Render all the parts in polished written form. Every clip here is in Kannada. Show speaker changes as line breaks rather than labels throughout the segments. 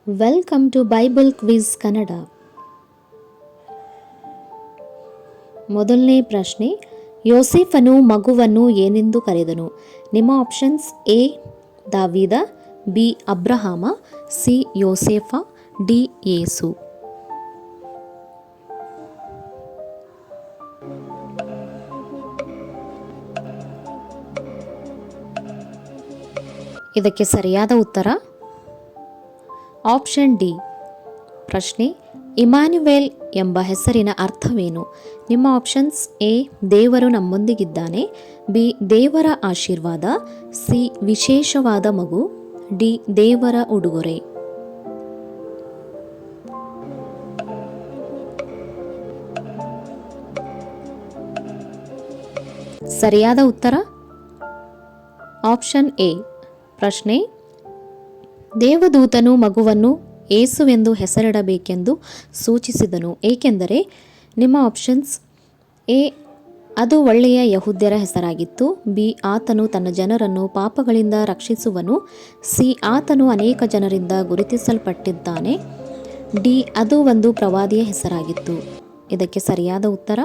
Welcome to Bible quiz Kannada. ಮೊದಲನೇ ಪ್ರಶ್ನೆ, ಯೋಸೇಫನು ಮಗುವನ್ನು ಏನೆಂದು ಕರೆದನು? ನಿಮ್ಮ ಆಪ್ಷನ್ಸ್: ಎ ದಾವೀದ, ಬಿ ಅಬ್ರಹಾಮ, ಸಿ ಯೋಸೇಫ, ಡಿ ಯೇಸು. ಇದಕ್ಕೆ ಸರಿಯಾದ ಉತ್ತರ ಆಪ್ಷನ್ ಡಿ. ಪ್ರಶ್ನೆ, ಇಮ್ಯಾನ್ಯುವೇಲ್ ಎಂಬ ಹೆಸರಿನ ಅರ್ಥವೇನು? ನಿಮ್ಮ ಆಪ್ಷನ್ಸ್: ಎ ದೇವರು ನಮ್ಮೊಂದಿಗಿದ್ದಾನೆ, ಬಿ ದೇವರ ಆಶೀರ್ವಾದ, ಸಿ ವಿಶೇಷವಾದ ಮಗು, ಡಿ ದೇವರ ಉಡುಗೊರೆ. ಸರಿಯಾದ ಉತ್ತರ ಆಪ್ಷನ್ ಎ. ಪ್ರಶ್ನೆ, ದೇವದೂತನು ಮಗುವನ್ನು ಏಸುವೆಂದು ಹೆಸರಿಡಬೇಕೆಂದು ಸೂಚಿಸಿದನು ಏಕೆಂದರೆ? ನಿಮ್ಮ ಆಪ್ಷನ್ಸ್: ಎ ಅದು ಒಳ್ಳೆಯ ಯಹೂದ್ಯರ ಹೆಸರಾಗಿತ್ತು, ಬಿ ಆತನು ತನ್ನ ಜನರನ್ನು ಪಾಪಗಳಿಂದ ರಕ್ಷಿಸುವನು, ಸಿ ಆತನು ಅನೇಕ ಜನರಿಂದ ಗುರುತಿಸಲ್ಪಟ್ಟಿದ್ದಾನೆ, ಡಿ ಅದು ಒಂದು ಪ್ರವಾದಿಯ ಹೆಸರಾಗಿತ್ತು. ಇದಕ್ಕೆ ಸರಿಯಾದ ಉತ್ತರ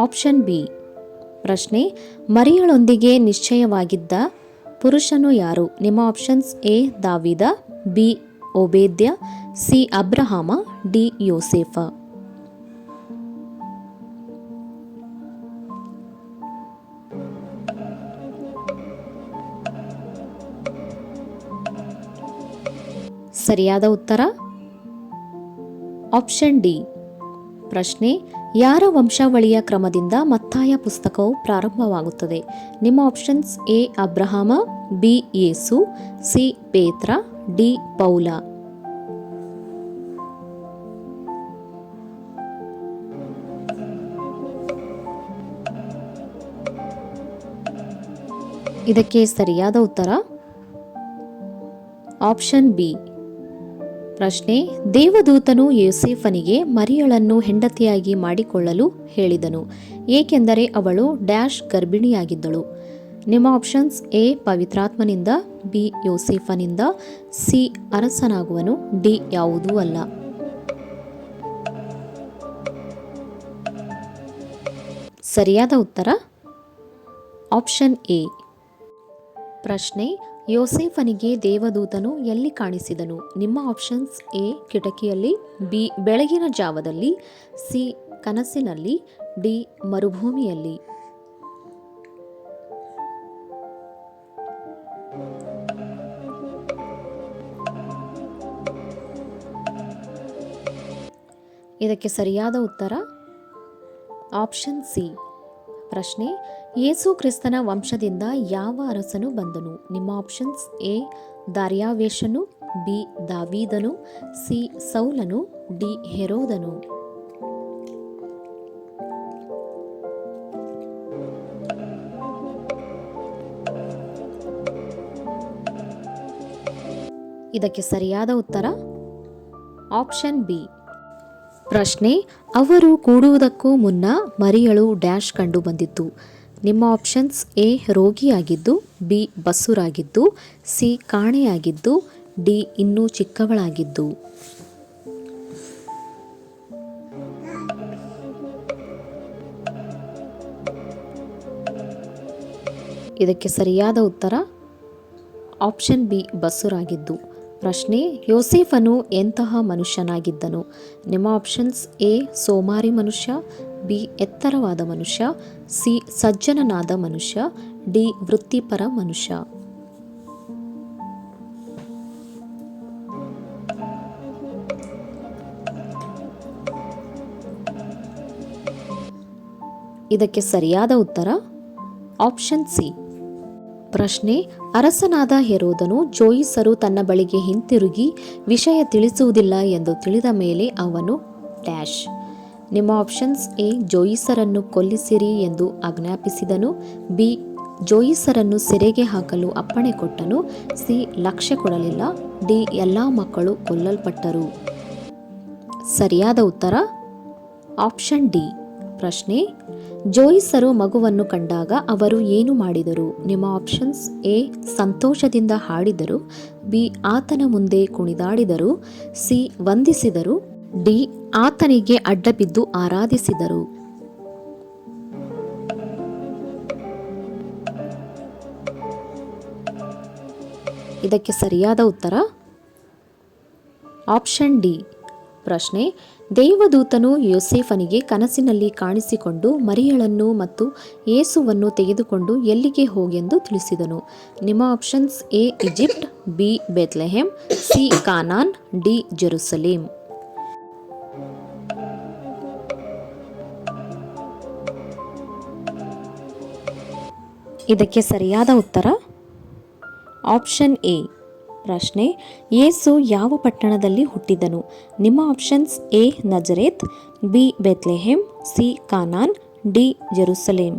ಆಪ್ಷನ್ ಬಿ. ಪ್ರಶ್ನೆ, ಮರಿಯಳೊಂದಿಗೆ ನಿಶ್ಚಯವಾಗಿದ್ದ ಪುರುಷನು ಯಾರು? ನಿಮ್ಮ ಆಪ್ಷನ್ಸ್: ಎ ದಾವೀದ, ಬಿ ಓಬೇದ್ಯ, ಸಿ ಅಬ್ರಹಾಮ, ಡಿ ಯೋಸೇಫ. ಸರಿಯಾದ ಉತ್ತರ ಆಪ್ಷನ್ ಡಿ. ಪ್ರಶ್ನೆ, ಯಾರ ವಂಶಾವಳಿಯ ಕ್ರಮದಿಂದ ಮತ್ತಾಯ ಪುಸ್ತಕವು ಪ್ರಾರಂಭವಾಗುತ್ತದೆ? ನಿಮ್ಮ options: A Abraham, B Yesu, C ಪೇತ್ರ, ಡಿ ಪೌಲ. ಇದಕ್ಕೆ ಸರಿಯಾದ ಉತ್ತರ ಆಪ್ಷನ್ ಬಿ. ಪ್ರಶ್ನೆ, ದೇವದೂತನು ಯೋಸೇಫನಿಗೆ ಮರಿಯಳನ್ನು ಹೆಂಡತಿಯಾಗಿ ಮಾಡಿಕೊಳ್ಳಲು ಹೇಳಿದನು ಏಕೆಂದರೆ ಅವಳು ಡ್ಯಾಶ್ ಗರ್ಭಿಣಿಯಾಗಿದ್ದಳು. ನಿಮ್ಮ ಆಪ್ಷನ್ಸ್: ಎ ಪವಿತ್ರಾತ್ಮನಿಂದ, ಬಿ ಯೋಸೇಫನಿಂದ, ಸಿ ಅರಸನಾಗುವನು, ಡಿ ಯಾವುದೂ ಅಲ್ಲ. ಸರಿಯಾದ ಉತ್ತರ ಆಪ್ಷನ್ ಎ. ಪ್ರಶ್ನೆ, ಯೋಸೇಫನಿಗೆ ದೇವದೂತನು ಎಲ್ಲಿ ಕಾಣಿಸಿದನು? ನಿಮ್ಮ ಆಪ್ಷನ್ಸ್: ಎ ಕಿಟಕಿಯಲ್ಲಿ, ಬಿ ಬೆಳಗಿನ ಜಾವದಲ್ಲಿ, ಸಿ ಕನಸಿನಲ್ಲಿ, ಡಿ ಮರುಭೂಮಿಯಲ್ಲಿ. ಇದಕ್ಕೆ ಸರಿಯಾದ ಉತ್ತರ ಆಪ್ಷನ್ ಸಿ. ಪ್ರಶ್ನೆ, ಯೇಸು ಕ್ರಿಸ್ತನ ವಂಶದಿಂದ ಯಾವ ಅರಸನು ಬಂದನು? ನಿಮ್ಮ ಆಪ್ಷನ್ಸ್: ಎ ದಾರ್ಯಾವೇಶನು, ಬಿ ದಾವೀದನು, ಸಿ ಸೌಲನು, ಡಿ ಹೆರೋದನು. ಇದಕ್ಕೆ ಸರಿಯಾದ ಉತ್ತರ ಆಪ್ಷನ್ ಬಿ. ಪ್ರಶ್ನೆ, ಅವರು ಕೂಡುವುದಕ್ಕೂ ಮುನ್ನ ಮರಿಯಳು ಡ್ಯಾಶ್ ಕಂಡು ಬಂದಿತ್ತು. ನಿಮ್ಮ ಆಪ್ಷನ್ಸ್: ಎ ರೋಗಿಯಾಗಿದ್ದು, ಬಿ ಬಸುರಾಗಿದ್ದು, ಸಿ ಕಾಣೆಯಾಗಿದ್ದು, ಡಿ ಇನ್ನೂ ಚಿಕ್ಕವಳಾಗಿದ್ದು. ಇದಕ್ಕೆ ಸರಿಯಾದ ಉತ್ತರ ಆಪ್ಷನ್ ಬಿ ಬಸುರಾಗಿದ್ದು. ಪ್ರಶ್ನೆ, ಯೋಸೇಫನು ಎಂತಹ ಮನುಷ್ಯನಾಗಿದ್ದನು? ನಿಮ್ಮ ಆಪ್ಷನ್ಸ್: ಎ ಸೋಮಾರಿ ಮನುಷ್ಯ, ಬಿ ಎತ್ತರವಾದ ಮನುಷ್ಯ, ಸಿ ಸಜ್ಜನನಾದ ಮನುಷ್ಯ, ಡಿ ವೃತ್ತಿಪರ ಮನುಷ್ಯ. ಇದಕ್ಕೆ ಸರಿಯಾದ ಉತ್ತರ ಆಪ್ಷನ್ ಸಿ. ಪ್ರಶ್ನೆ, ಅರಸನಾದ ಹೆರೋದನು ಜೋಯಿಸರು ತನ್ನ ಬಳಿಗೆ ಹಿಂತಿರುಗಿ ವಿಷಯ ತಿಳಿಸುವುದಿಲ್ಲ ಎಂದು ತಿಳಿದ ಮೇಲೆ ಅವನು ಡ್ಯಾಶ್. ನಿಮ್ಮ ಆಪ್ಷನ್ಸ್: ಎ ಜೋಯಿಸರನ್ನು ಕೊಲ್ಲಿಸಿರಿ ಎಂದು ಆಜ್ಞಾಪಿಸಿದನು, ಬಿ ಜೋಯಿಸರನ್ನು ಸೆರೆಗೆ ಹಾಕಲು ಅಪ್ಪಣೆ ಕೊಟ್ಟನು, ಸಿ ಲಕ್ಷ್ಯ ಕೊಡಲಿಲ್ಲ, ಡಿ ಎಲ್ಲ ಮಕ್ಕಳು ಕೊಲ್ಲಲ್ಪಟ್ಟರು. ಸರಿಯಾದ ಉತ್ತರ ಆಪ್ಷನ್ ಡಿ. ಪ್ರಶ್ನೆ, ಜೋಯಿಸರು ಮಗುವನ್ನು ಕಂಡಾಗ ಅವರು ಏನು ಮಾಡಿದರು? ನಿಮ್ಮ ಆಪ್ಷನ್ಸ್: ಎ. ಸಂತೋಷದಿಂದ ಹಾಡಿದರು, ಬಿ. ಆತನ ಮುಂದೆ ಕುಣಿದಾಡಿದರು, ಸಿ. ವಂದಿಸಿದರು, ಡಿ. ಆತನಿಗೆ ಅಡ್ಡಬಿದ್ದು ಆರಾಧಿಸಿದರು. ಇದಕ್ಕೆ ಸರಿಯಾದ ಉತ್ತರ ಆಪ್ಷನ್ ಡಿ. ಪ್ರಶ್ನೆ: ದೇವದೂತನು ಯೋಸೇಫನಿಗೆ ಕನಸಿನಲ್ಲಿ ಕಾಣಿಸಿಕೊಂಡು ಮರಿಯಳನ್ನು ಮತ್ತು ಯೇಸುವನ್ನು ತೆಗೆದುಕೊಂಡು ಎಲ್ಲಿಗೆ ಹೋಗೆಂದು ತಿಳಿಸಿದನು? ನಿಮ್ಮ options: A. Egypt, B. Bethlehem, C. Canaan, D. Jerusalem. ಇದಕ್ಕೆ ಸರಿಯಾದ ಉತ್ತರ ಆಪ್ಷನ್ ಎ. ಪ್ರಶ್ನೆ: ಯೇಸು ಯಾವ ಪಟ್ಟಣದಲ್ಲಿ ಹುಟ್ಟಿದನು? ನಿಮ್ಮ options: A. Nazareth, B. Bethlehem, C. Canaan, D. Jerusalem.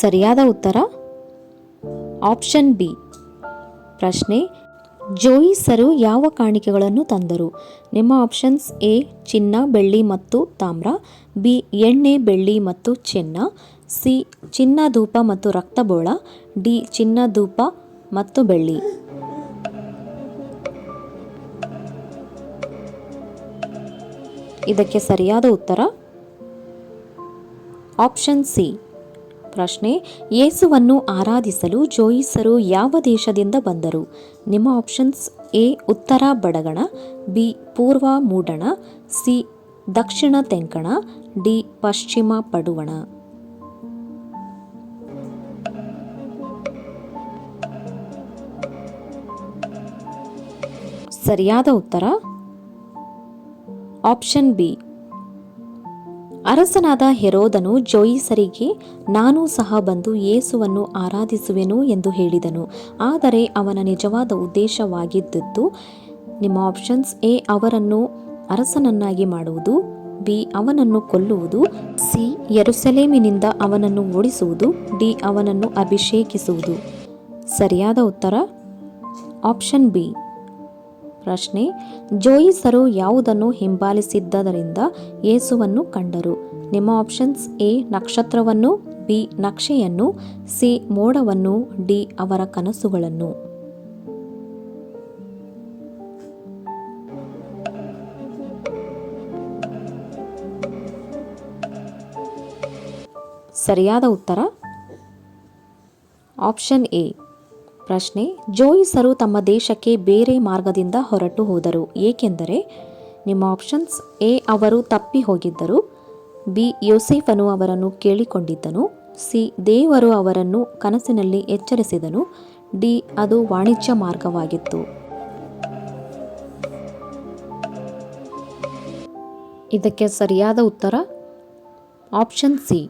ಸರಿಯಾದ ಉತ್ತರ ಆಪ್ಷನ್ ಬಿ. ಪ್ರಶ್ನೆ: ಜೋಯಿಸರು ಯಾವ ಕಾಣಿಕೆಗಳನ್ನು ತಂದರು? ನಿಮ್ಮ ಆಪ್ಷನ್ಸ್: ಎ. ಚಿನ್ನ, ಬೆಳ್ಳಿ ಮತ್ತು ತಾಮ್ರ, ಬಿ. ಎಣ್ಣೆ, ಬೆಳ್ಳಿ ಮತ್ತು ಚಿನ್ನ, ಸಿ. ಚಿನ್ನ, ಧೂಪ ಮತ್ತು ರಕ್ತಬೋಳ, ಡಿ. ಚಿನ್ನ, ಧೂಪ ಮತ್ತು ಬೆಳ್ಳಿ. ಇದಕ್ಕೆ ಸರಿಯಾದ ಉತ್ತರ ಆಪ್ಷನ್ ಸಿ. ಪ್ರಶ್ನೆ: ಯೇಸುವನ್ನು ಆರಾಧಿಸಲು ಜೋಯಿಸರು ಯಾವ ದೇಶದಿಂದ ಬಂದರು? ನಿಮ್ಮ ಆಪ್ಷನ್ಸ್: ಎ. ಉತ್ತರ ಬಡಗಣ, ಬಿ. ಪೂರ್ವ ಮೂಡಣ, ಸಿ. ದಕ್ಷಿಣ ತೆಂಕಣ, ಡಿ. ಪಶ್ಚಿಮ ಪಡುವಣ. ಸರಿಯಾದ ಉತ್ತರ ಆಪ್ಷನ್ ಬಿ. ಅರಸನಾದ ಹೆರೋದನು ಜೋಯಿಸರಿಗೆ, ನಾನು ಸಹ ಬಂದು ಯೇಸುವನ್ನು ಆರಾಧಿಸುವೆನು ಎಂದು ಹೇಳಿದನು. ಆದರೆ ಅವನ ನಿಜವಾದ ಉದ್ದೇಶವಾಗಿದ್ದದ್ದು? ನಿಮ್ಮ ಆಪ್ಷನ್ಸ್: ಎ. ಅವರನ್ನು ಅರಸನನ್ನಾಗಿ ಮಾಡುವುದು, ಬಿ. ಅವನನ್ನು ಕೊಲ್ಲುವುದು, ಸಿ. ಯೆರೂಸಲೇಮಿನಿಂದ ಅವನನ್ನು ಓಡಿಸುವುದು, ಡಿ. ಅವನನ್ನು ಅಭಿಷೇಕಿಸುವುದು. ಸರಿಯಾದ ಉತ್ತರ ಆಪ್ಷನ್ ಬಿ. ಪ್ರಶ್ನೆ: ಜೋಯಿಸರು ಯಾವುದನ್ನು ಹಿಂಬಾಲಿಸಿದ್ದರಿಂದ ಯೇಸುವನ್ನು ಕಂಡರು? ನಿಮ್ಮ ಆಪ್ಷನ್ಸ್: ಎ. ನಕ್ಷತ್ರವನ್ನು, ಬಿ. ನಕ್ಷೆಯನ್ನು, ಸಿ. ಮೋಡವನ್ನು, ಡಿ. ಅವರ ಕನಸುಗಳನ್ನು. ಸರಿಯಾದ ಉತ್ತರ ಆಪ್ಷನ್ ಎ. ಪ್ರಶ್ನೆ: ಜೋಯಿಸರು ತಮ್ಮ ದೇಶಕ್ಕೆ ಬೇರೆ ಮಾರ್ಗದಿಂದ ಹೊರಟು ಹೋದರು ಏಕೆಂದರೆ? ನಿಮ್ಮ ಆಪ್ಷನ್ಸ್: ಎ. ಅವರು ತಪ್ಪಿ ಹೋಗಿದ್ದರು, ಬಿ. ಯೋಸೇಫನು ಅವರನ್ನು ಕೇಳಿಕೊಂಡಿದ್ದನು, ಸಿ. ದೇವರು ಅವರನ್ನು ಕನಸಿನಲ್ಲಿ ಎಚ್ಚರಿಸಿದನು, ಡಿ. ಅದು ವಾಣಿಜ್ಯ ಮಾರ್ಗವಾಗಿತ್ತು. ಇದಕ್ಕೆ ಸರಿಯಾದ ಉತ್ತರ ಆಪ್ಷನ್ ಸಿ.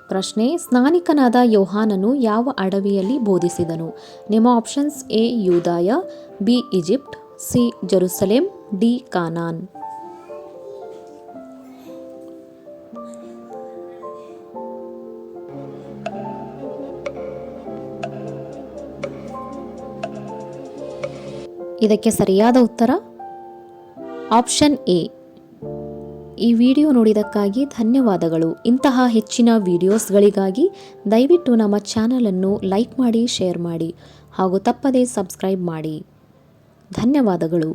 ಪ್ರಶ್ನೆ: ಸ್ನಾನಿಕನಾದ ಯೋಹಾನನು ಯಾವ ಅಡವಿಯಲ್ಲಿ ಬೋಧಿಸಿದನು? ನಿಮ್ಮ ಆಪ್ಷನ್ಸ್: ಎ. ಯೂದಾಯ, B. Egypt, C. Jerusalem, D. Canaan. ಇದಕ್ಕೆ ಸರಿಯಾದ ಉತ್ತರ ಆಪ್ಷನ್ ಎ. ಈ ವಿಡಿಯೋ ನೋಡಿದ್ದಕ್ಕಾಗಿ ಧನ್ಯವಾದಗಳು. ಇಂತಹ ಹೆಚ್ಚಿನ ವಿಡಿಯೋಸ್ಗಳಿಗಾಗಿ ದಯವಿಟ್ಟು ನಮ್ಮ ಚಾನಲನ್ನು ಲೈಕ್ ಮಾಡಿ, ಶೇರ್ ಮಾಡಿ ಹಾಗೂ ತಪ್ಪದೇ ಸಬ್ಸ್ಕ್ರೈಬ್ ಮಾಡಿ. ಧನ್ಯವಾದಗಳು.